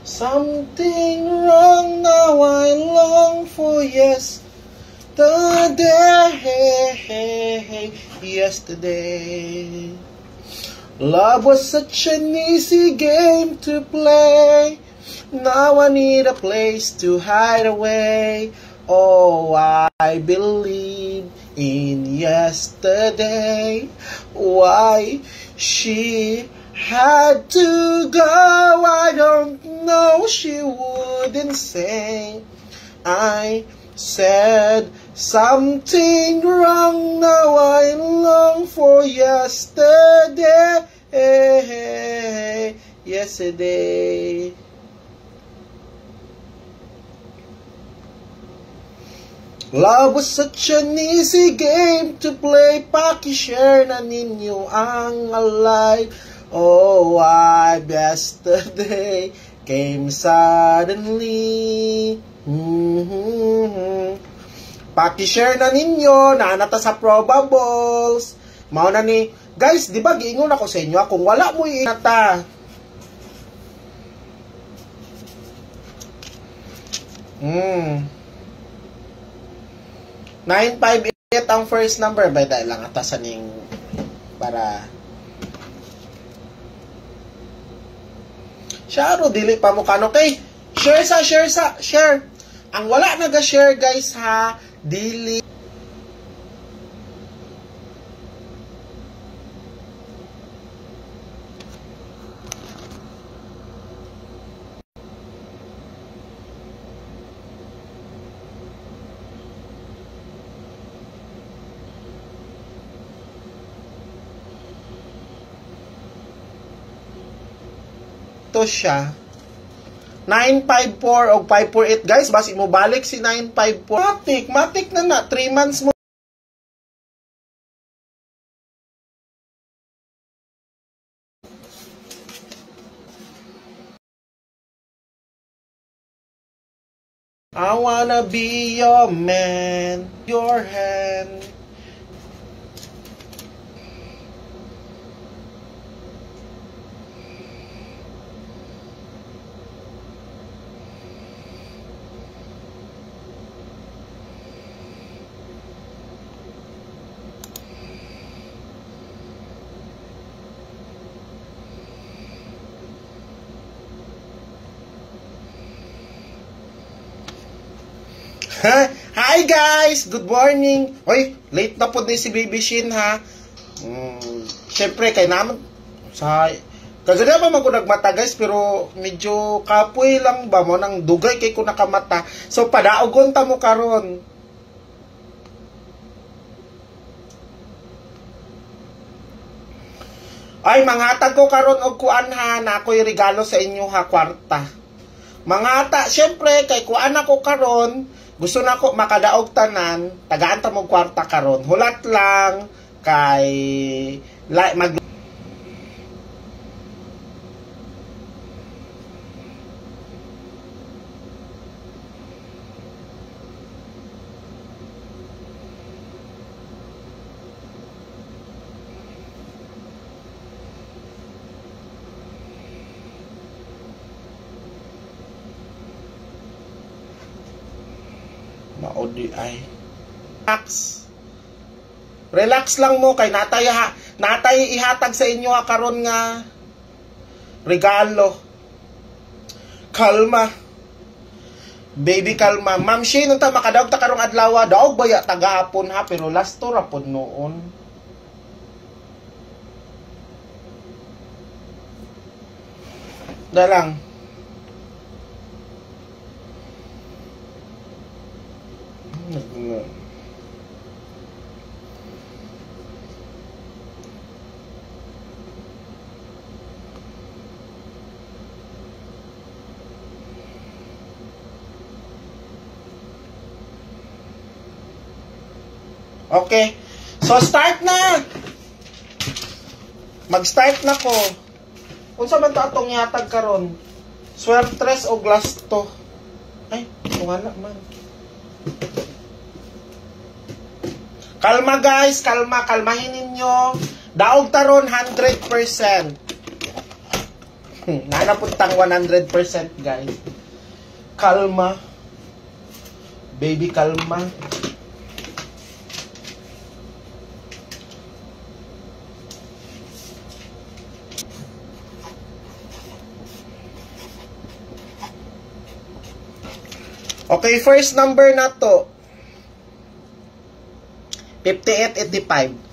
Something wrong now, I long for yesterday. Love was such an easy game to play. Now I need a place to hide away. Oh, I believe in yesterday. Why she had to go, I don't know. She wouldn't say. I said something wrong, now I long for yesterday. Yesterday. Love was such an easy game to play. Paki-share na ninyo ang alive. Oh, why yesterday came suddenly. Paki-share na ninyo, naanata sa probables. Mao na ni, guys, di ba giingon ako sa inyo, kung wala mo inata. 958 ang first number. By dahil lang atasan ning para Sharo, dili pa mo kano kay share. Ang wala naga-share guys ha, dili. To siya 954 o 548 guys, basi mo balik si 954. Matik na 3 months mo. I wanna be your man, your hand. Hi guys! Good morning! Hoy, late na po din si Baby Shin ha. Siyempre, kay naman sa kaganda pa man ko nagmata guys, pero medyo kapoy lang ba mo nang dugay kay ko nakamata. So padaogon ta mo karon. Ay, manghatag ko karon og kuan ha, na ako'y regalo sa inyo ha, kwarta. Mangata, siyempre kay kuan ako karon. Gusto na ko makadaog tanan, tagaan ta mo kwarta karon. Hulat lang kay mag maudi ay relax lang mo kay natay ihatag sa inyo karon nga regalo. Kalma baby, kalma. Ma'am Shin, unta makadaog ta karong adlaw, daog baya tagahapon ha, pero last to ra pod noon. Dalang okay. So start na. Mag-start na ko. Unsa man ta atong ihatag karon? Swertres o glasto? Ay, wala man. Kalma guys, kalmahin ninyo. Daog taron 100%. Nanapuntang 100%, guys. Kalma. Baby, kalma. Okay, first number na to. 5885.